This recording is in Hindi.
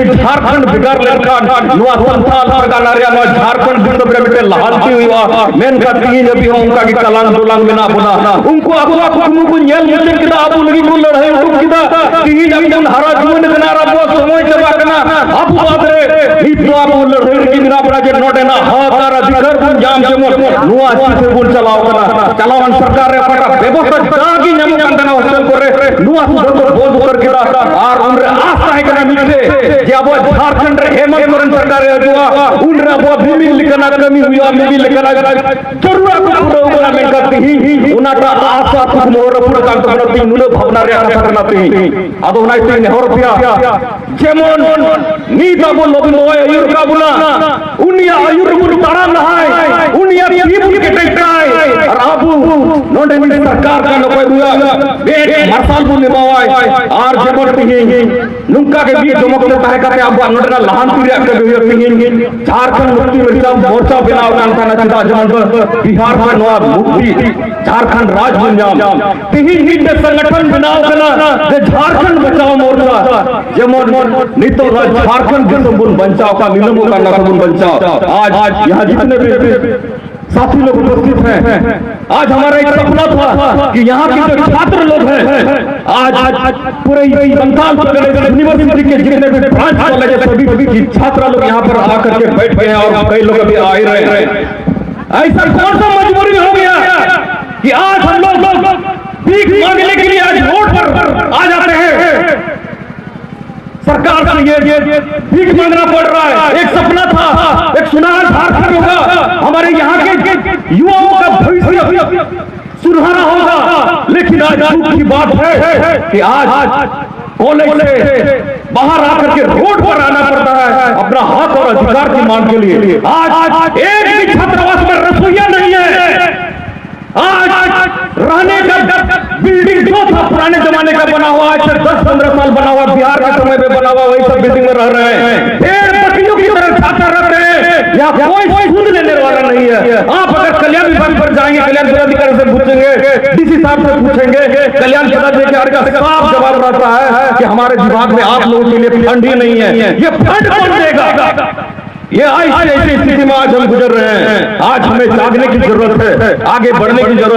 झारखंड बिगाड़ लेखान नुआ संथाल सरकार रे नुआ झारखंड बिंदु बेटे लालती हुआ मेन का तीन अभी उनका की कलांग दुलांग में ना बना उनको अबू कुमु को नेल मुचन किदा अबू लगी को लड़ाई उठुम किदा तीन अभी उन हरा जीवन कनारा बो समय चबा कना अबू बादरे इतो अबू लड़ाई की बिना बड़ा जे नोटे ना हकार अधिकार बुन जाम जे नुआ से बुन चलाओ कना चलावन सरकार रे पटा व्यवस्था जागी नम कंदना हॉस्टल करे नुआ सुधर बोल कर किदा और उनरे आशा है कना मिले जे अब झारखंड रे हेमंत सोरेन सरकार रे जुआ उनरे अब भूमि लिखना कमी हुआ मिली लिखना जरूर को पूरा उगना में करती ही उनाटा आशा कुछ मोर पूरा काम करती नुले भावना रे आशा करनाती अदो नाइ तीन रुपया जेमन नीत अब लोबिन ओय आयुर का बुना उनिया आयुर बुन तारा नहाय उनिया पीबुन के टेटाय और अबू नोंडे में सरकार का कोई हुआ बेट मरसाल बुन निभावाय और जेमन ही नुका के बीच जमकते ताहे काते अब नोडरा लहान पीरिया के झारखंड मुक्ति मोर्चा बनाव कांता ना चिंता जमन बिहार में नवा मुक्ति झारखंड राज बन जाम तिही नीत संगठन बनाव कना जे झारखंड बचाओ मोर्चा जेमन नितो झारखंड के संबंध बचाओ का निलमो का ना संबंध बचाओ आज यहां जितने भी साथी लोग उपस्थित हैं आज हमारा एक सपना था कि यहाँ के जो छात्र लोग हैं आज पूरे संस्थान यूनिवर्सिटी के जितने भी ब्रांच कॉलेज है सभी छात्र लोग यहाँ पर आकर के बैठ गए हैं और कई लोग अभी आ रहे हैं। ऐसा कौन सा मजबूरी हो गया कि आज हम लोग भीख मांगने के लिए आज रोड पर आ जाते हैं। सरकार से ये भीख मांगना पड़ रहा है। एक सपना था, एक सुनहरा झारखंड होगा, हमारे यहाँ के युवाओं का भविष्य सुनहरा होगा। लेकिन आज दुख की बात है कि आज कॉलेज से बाहर आकर के रोड पर आना पड़ता है अपना हक और अधिकार की मांग के लिए। आज एक भी छात्रावास में रसोईया नहीं है। आज रहने का बिल्डिंग जो था पुराने जमाने का बना हुआ आज से 10-15 साल बना हुआ बिहार के समय में बना हुआ वही सब बिल्डिंग में रह रहे हैं। पेड़ पत्तियों की तरह छात्र रह रहे हैं। यहाँ कोई सूद लेने वाला नहीं है। आप अगर कल्याण विभाग पर जाएंगे, कल्याण पदाधिकारी से पूछेंगे, डीसी साहब से पूछेंगे, कल्याण पदाधिकारी का साफ जवाब रहता है कि हमारे विभाग में आप लोगों के लिए फंड ही नहीं है। ये फंड कौन देगा? ये ऐसी स्थिति में आज हम गुजर रहे हैं। आज हमें जागने की जरूरत है, आगे बढ़ने की जरूरत है।